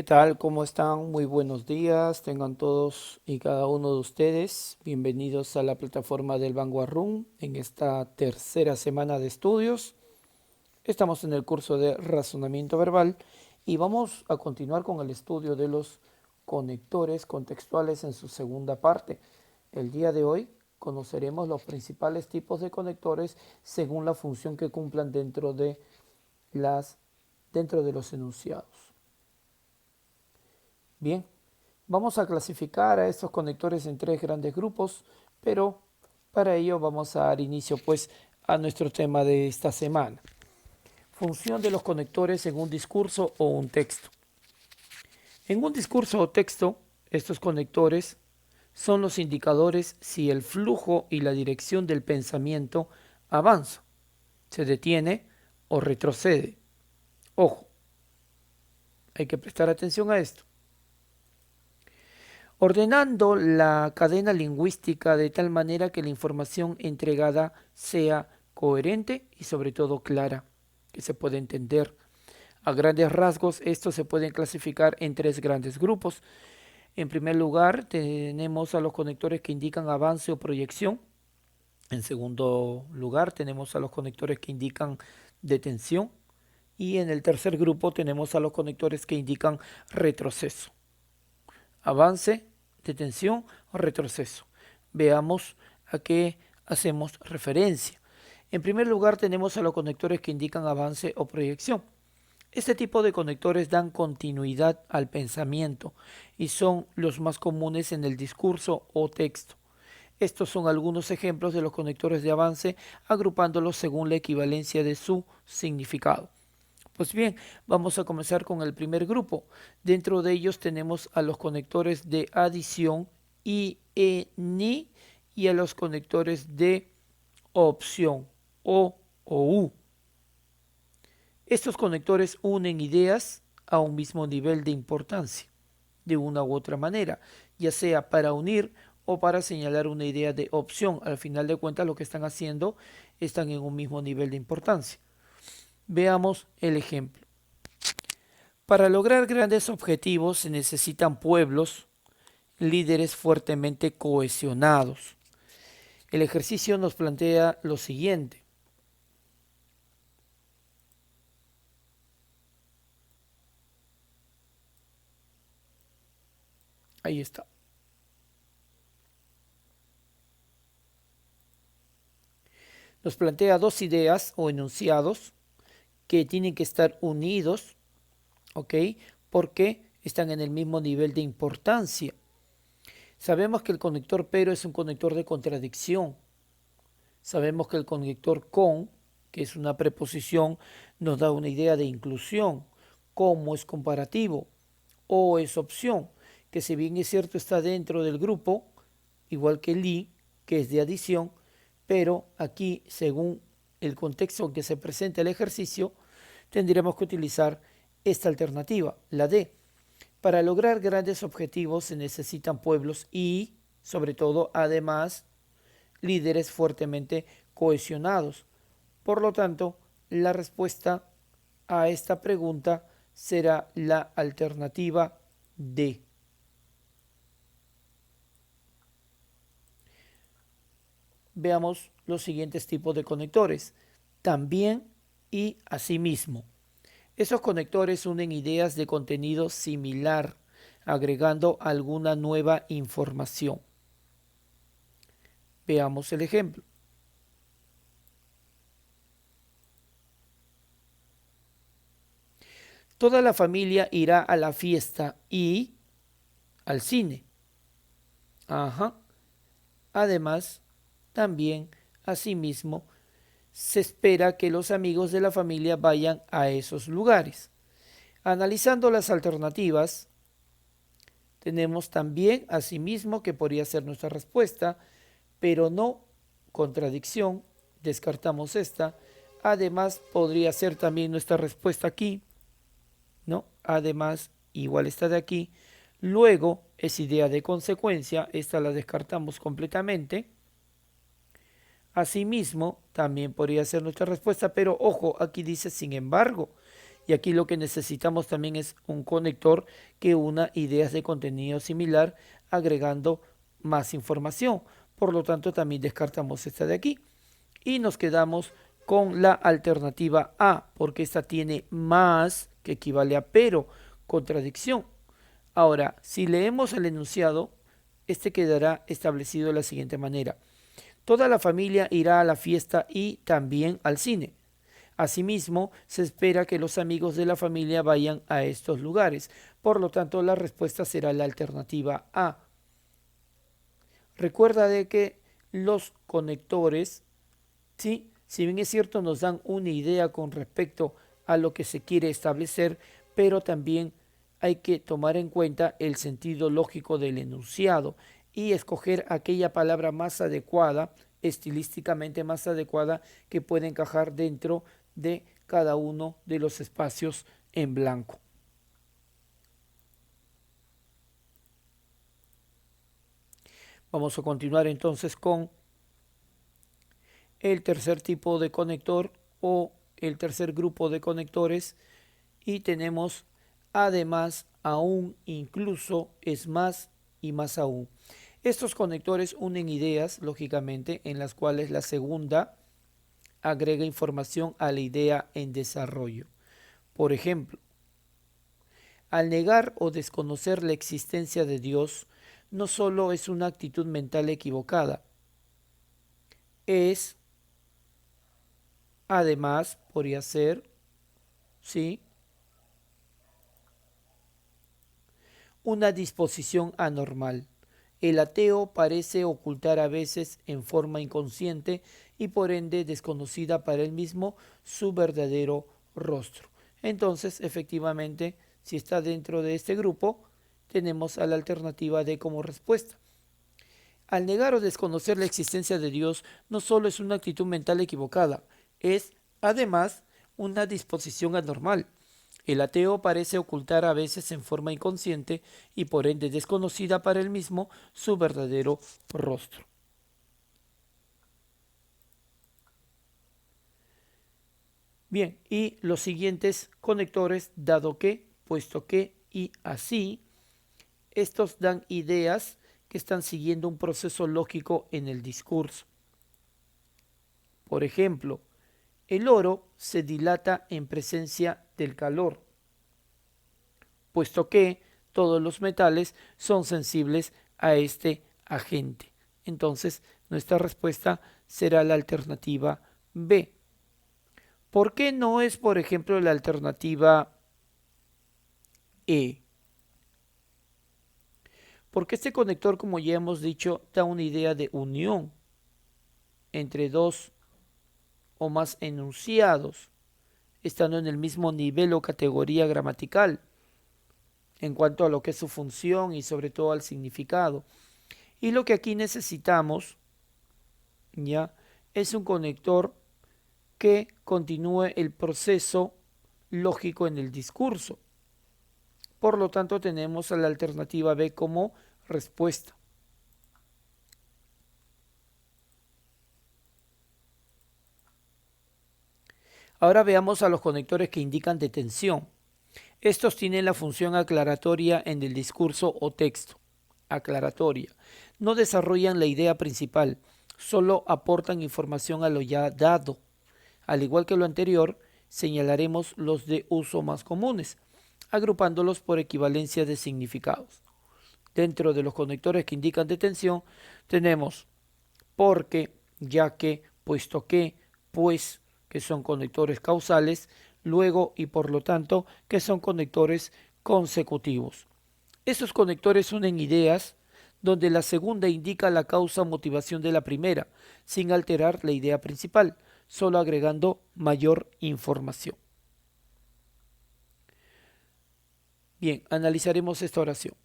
tal? ¿Cómo están? Muy buenos días. Tengan todos y cada uno de ustedes. Bienvenidos a la plataforma del Vanguard Room en esta tercera semana de estudios. Estamos en el curso de razonamiento verbal y vamos a continuar con el estudio de los conectores contextuales en su segunda parte. El día de hoy conoceremos los principales tipos de conectores según la función que cumplan dentro de los enunciados. Bien, vamos a clasificar a estos conectores en tres grandes grupos, pero para ello vamos a dar inicio pues a nuestro tema de esta semana. Función de los conectores en un discurso o un texto. En un discurso o texto, estos conectores son los indicadores si el flujo y la dirección del pensamiento avanza, se detiene o retrocede. Ojo, hay que prestar atención a esto. Ordenando la cadena lingüística de tal manera que la información entregada sea coherente y sobre todo clara, que se pueda entender. A grandes rasgos, estos se pueden clasificar en tres grandes grupos. En primer lugar, tenemos a los conectores que indican avance o proyección. En segundo lugar, tenemos a los conectores que indican detención. Y en el tercer grupo tenemos a los conectores que indican retroceso. Avance, detención o retroceso. Veamos a qué hacemos referencia. En primer lugar tenemos a los conectores que indican avance o proyección. Este tipo de conectores dan continuidad al pensamiento y son los más comunes en el discurso o texto. Estos son algunos ejemplos de los conectores de avance, agrupándolos según la equivalencia de su significado. Pues bien, vamos a comenzar con el primer grupo. Dentro de ellos tenemos a los conectores de adición I, E, NI y a los conectores de opción o U. Estos conectores unen ideas a un mismo nivel de importancia, de una u otra manera, ya sea para unir o para señalar una idea de opción. Al final de cuentas, lo que están haciendo están en un mismo nivel de importancia. Veamos el ejemplo. Para lograr grandes objetivos se necesitan pueblos, líderes fuertemente cohesionados. El ejercicio nos plantea lo siguiente. Ahí está. Nos plantea dos ideas o enunciados que tienen que estar unidos, ¿ok? Porque están en el mismo nivel de importancia. Sabemos que el conector pero es un conector de contradicción. Sabemos que el conector con, que es una preposición, nos da una idea de inclusión. Como es comparativo. O es opción, que si bien es cierto está dentro del grupo, igual que li, que es de adición, pero aquí, según el contexto en que se presenta el ejercicio, tendríamos que utilizar esta alternativa, la D. Para lograr grandes objetivos se necesitan pueblos y, sobre todo, además, líderes fuertemente cohesionados. Por lo tanto, la respuesta a esta pregunta será la alternativa D. Veamos los siguientes tipos de conectores. También y asimismo. Esos conectores unen ideas de contenido similar, agregando alguna nueva información. Veamos el ejemplo. Toda la familia irá a la fiesta y al cine. Ajá. Además, también, asimismo, se espera que los amigos de la familia vayan a esos lugares. Analizando las alternativas, tenemos también, asimismo, que podría ser nuestra respuesta, pero no contradicción, descartamos esta. Además, podría ser también nuestra respuesta aquí, ¿no? Además, igual está de aquí. Luego, es idea de consecuencia, esta la descartamos completamente. Asimismo, también podría ser nuestra respuesta, pero ojo, aquí dice sin embargo. Y aquí lo que necesitamos también es un conector que una ideas de contenido similar agregando más información. Por lo tanto, también descartamos esta de aquí y nos quedamos con la alternativa A, porque esta tiene más, que equivale a pero, contradicción. Ahora, si leemos el enunciado, este quedará establecido de la siguiente manera. Toda la familia irá a la fiesta y también al cine. Asimismo, se espera que los amigos de la familia vayan a estos lugares. Por lo tanto, la respuesta será la alternativa A. Recuerda de que los conectores, ¿sí? Si bien es cierto, nos dan una idea con respecto a lo que se quiere establecer, pero también hay que tomar en cuenta el sentido lógico del enunciado y escoger aquella palabra más adecuada, estilísticamente más adecuada, que puede encajar dentro de cada uno de los espacios en blanco. Vamos a continuar entonces con el tercer tipo de conector o el tercer grupo de conectores y tenemos además, aún, incluso, es más y más aún. Estos conectores unen ideas, lógicamente, en las cuales la segunda agrega información a la idea en desarrollo. Por ejemplo, al negar o desconocer la existencia de Dios, no solo es una actitud mental equivocada, es, además, podría ser, ¿sí?, una disposición anormal. El ateo parece ocultar a veces en forma inconsciente y por ende desconocida para él mismo su verdadero rostro. Entonces, efectivamente, si está dentro de este grupo, tenemos a la alternativa D como respuesta. Al negar o desconocer la existencia de Dios, no solo es una actitud mental equivocada, es, además, una disposición anormal. El ateo parece ocultar a veces en forma inconsciente y por ende desconocida para él mismo su verdadero rostro. Bien, y los siguientes conectores, dado que, puesto que y así, estos dan ideas que están siguiendo un proceso lógico en el discurso. Por ejemplo, el oro se dilata en presencia del calor, puesto que todos los metales son sensibles a este agente. Entonces, nuestra respuesta será la alternativa B. ¿Por qué no es, por ejemplo, la alternativa E? Porque este conector, como ya hemos dicho, da una idea de unión entre dos o más enunciados, estando en el mismo nivel o categoría gramatical, en cuanto a lo que es su función y sobre todo al significado. Y lo que aquí necesitamos, ya, es un conector que continúe el proceso lógico en el discurso. Por lo tanto, tenemos a la alternativa B como respuesta. Ahora veamos a los conectores que indican detención. Estos tienen la función aclaratoria en el discurso o texto. Aclaratoria. No desarrollan la idea principal, solo aportan información a lo ya dado. Al igual que lo anterior, señalaremos los de uso más comunes, agrupándolos por equivalencia de significados. Dentro de los conectores que indican detención, tenemos porque, ya que, puesto que, pues, que son conectores causales, luego y por lo tanto, que son conectores consecutivos. Esos conectores unen ideas donde la segunda indica la causa o motivación de la primera, sin alterar la idea principal, solo agregando mayor información. Bien, analizaremos esta oración.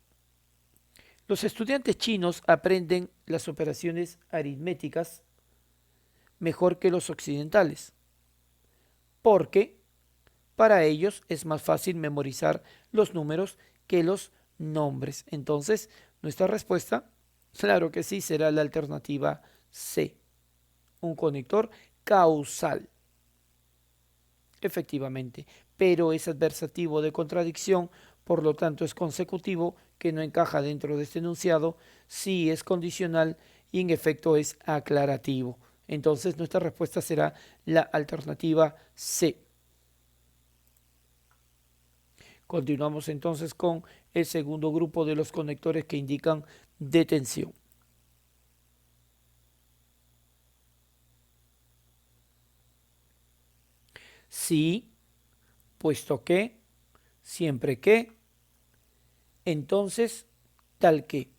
Los estudiantes chinos aprenden las operaciones aritméticas mejor que los occidentales, porque para ellos es más fácil memorizar los números que los nombres. Entonces, nuestra respuesta, claro que sí, será la alternativa C, un conector causal. Efectivamente, pero es adversativo de contradicción, por lo tanto es consecutivo, que no encaja dentro de este enunciado, sí es condicional y en efecto es aclarativo. Entonces nuestra respuesta será la alternativa C. Continuamos entonces con el segundo grupo de los conectores que indican detención. Sí, puesto que, siempre que, entonces, tal que.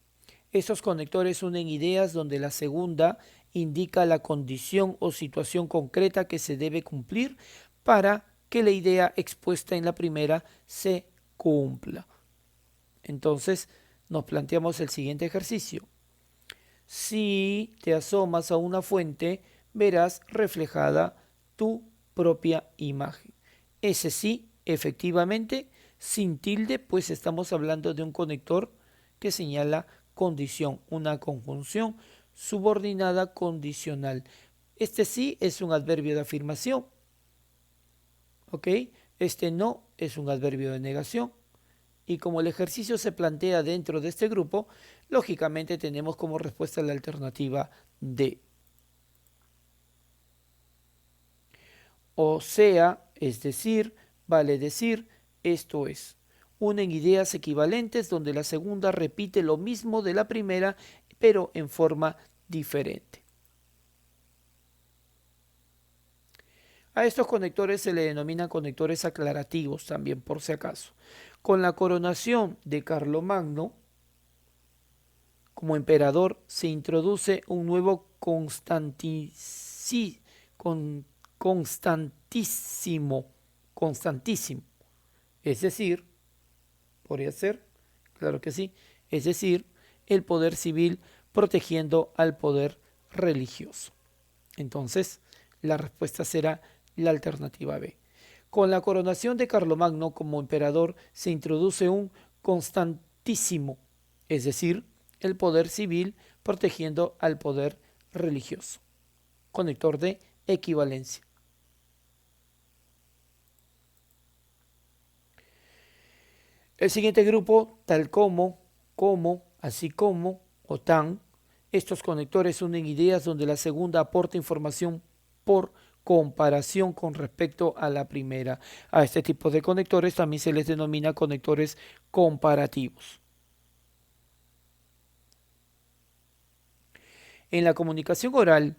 Estos conectores unen ideas donde la segunda indica la condición o situación concreta que se debe cumplir para que la idea expuesta en la primera se cumpla. Entonces, nos planteamos el siguiente ejercicio. Si te asomas a una fuente, verás reflejada tu propia imagen. Ese sí, efectivamente, sin tilde, pues estamos hablando de un conector que señala condición, una conjunción subordinada condicional. Este sí es un adverbio de afirmación, ¿ok? Este no es un adverbio de negación. Y como el ejercicio se plantea dentro de este grupo, lógicamente tenemos como respuesta la alternativa D. O sea, es decir, vale decir, esto es. Unen ideas equivalentes donde la segunda repite lo mismo de la primera, pero en forma diferente. A estos conectores se le denominan conectores aclarativos también, por si acaso. Con la coronación de Carlomagno como emperador, se introduce un nuevo constantísimo, es decir, podría ser, claro que sí, es decir, el poder civil protegiendo al poder religioso. Entonces, la respuesta será la alternativa B. Con la coronación de Carlomagno como emperador se introduce un constantísimo, es decir, el poder civil protegiendo al poder religioso. Conector de equivalencia. El siguiente grupo, tal como, así como o tan, estos conectores unen ideas donde la segunda aporta información por comparación con respecto a la primera. A este tipo de conectores también se les denomina conectores comparativos. En la comunicación oral,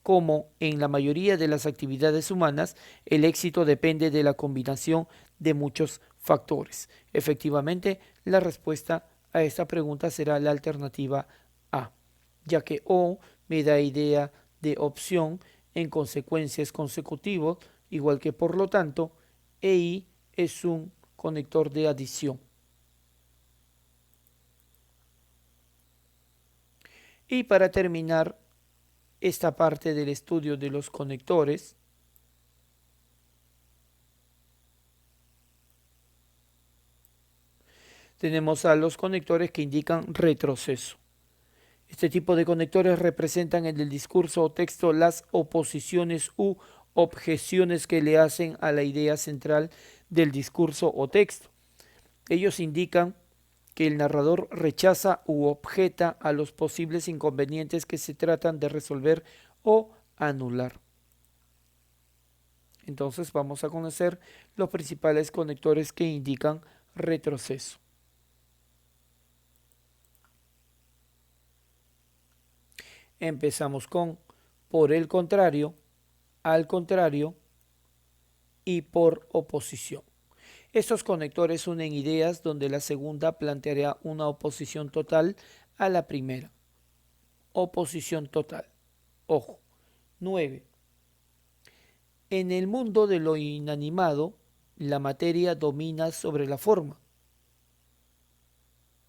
como en la mayoría de las actividades humanas, el éxito depende de la combinación de muchos factores. Efectivamente, la respuesta a esta pregunta será la alternativa A, ya que O me da idea de opción, en consecuencia es consecutivo, igual que por lo tanto, EI es un conector de adición. Y para terminar esta parte del estudio de los conectores, tenemos a los conectores que indican retroceso. Este tipo de conectores representan en el discurso o texto las oposiciones u objeciones que le hacen a la idea central del discurso o texto. Ellos indican que el narrador rechaza u objeta a los posibles inconvenientes que se tratan de resolver o anular. Entonces vamos a conocer los principales conectores que indican retroceso. Empezamos con por el contrario, al contrario y por oposición. Estos conectores unen ideas donde la segunda planteará una oposición total a la primera. Oposición total. Ojo. 9. En el mundo de lo inanimado, la materia domina sobre la forma.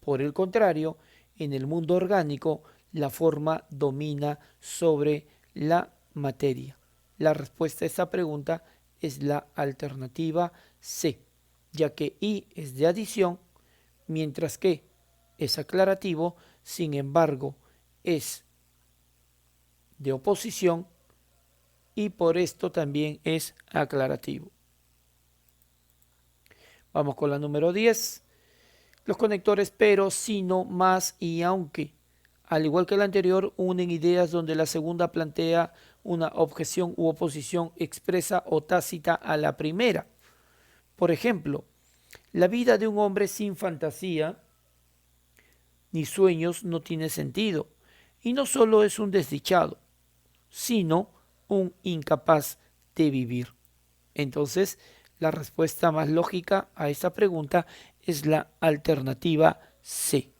Por el contrario, en el mundo orgánico, la forma domina sobre la materia. La respuesta a esta pregunta es la alternativa C, ya que I es de adición, mientras que es aclarativo, sin embargo, es de oposición y por esto también es aclarativo. Vamos con la número 10. Los conectores pero, sino, más y aunque. Al igual que la anterior, unen ideas donde la segunda plantea una objeción u oposición expresa o tácita a la primera. Por ejemplo, la vida de un hombre sin fantasía ni sueños no tiene sentido. Y no solo es un desdichado, sino un incapaz de vivir. Entonces, la respuesta más lógica a esta pregunta es la alternativa C.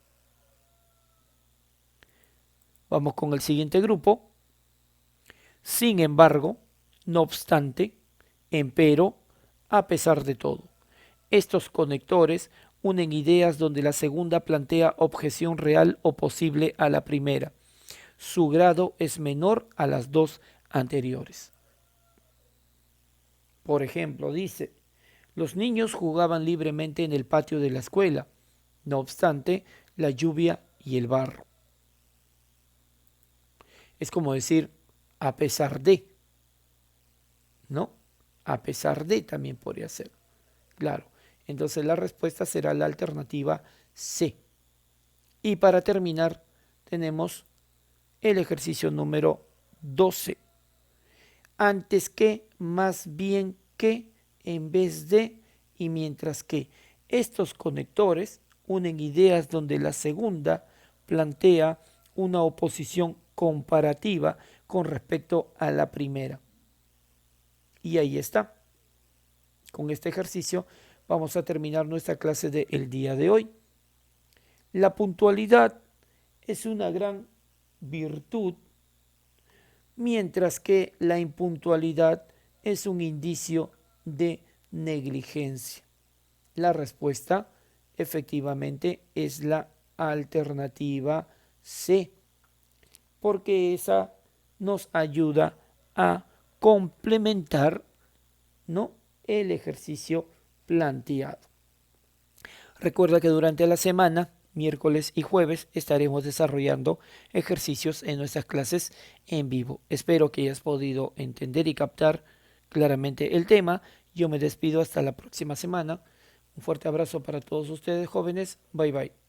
Vamos con el siguiente grupo. Sin embargo, no obstante, empero, a pesar de todo. Estos conectores unen ideas donde la segunda plantea objeción real o posible a la primera. Su grado es menor a las dos anteriores. Por ejemplo, dice, los niños jugaban libremente en el patio de la escuela, no obstante la lluvia y el barro. Es como decir, a pesar de, ¿no? A pesar de también podría ser. Claro, entonces la respuesta será la alternativa C. Y para terminar, tenemos el ejercicio número 12. Antes que, más bien que, en vez de y mientras que. Estos conectores unen ideas donde la segunda plantea una oposición comparativa con respecto a la primera. Y ahí está. Con este ejercicio vamos a terminar nuestra clase del día de hoy. La puntualidad es una gran virtud, mientras que la impuntualidad es un indicio de negligencia. La respuesta efectivamente es la alternativa C, porque esa nos ayuda a complementar, ¿no?, el ejercicio planteado. Recuerda que durante la semana, miércoles y jueves, estaremos desarrollando ejercicios en nuestras clases en vivo. Espero que hayas podido entender y captar claramente el tema. Yo me despido hasta la próxima semana. Un fuerte abrazo para todos ustedes, jóvenes. Bye bye.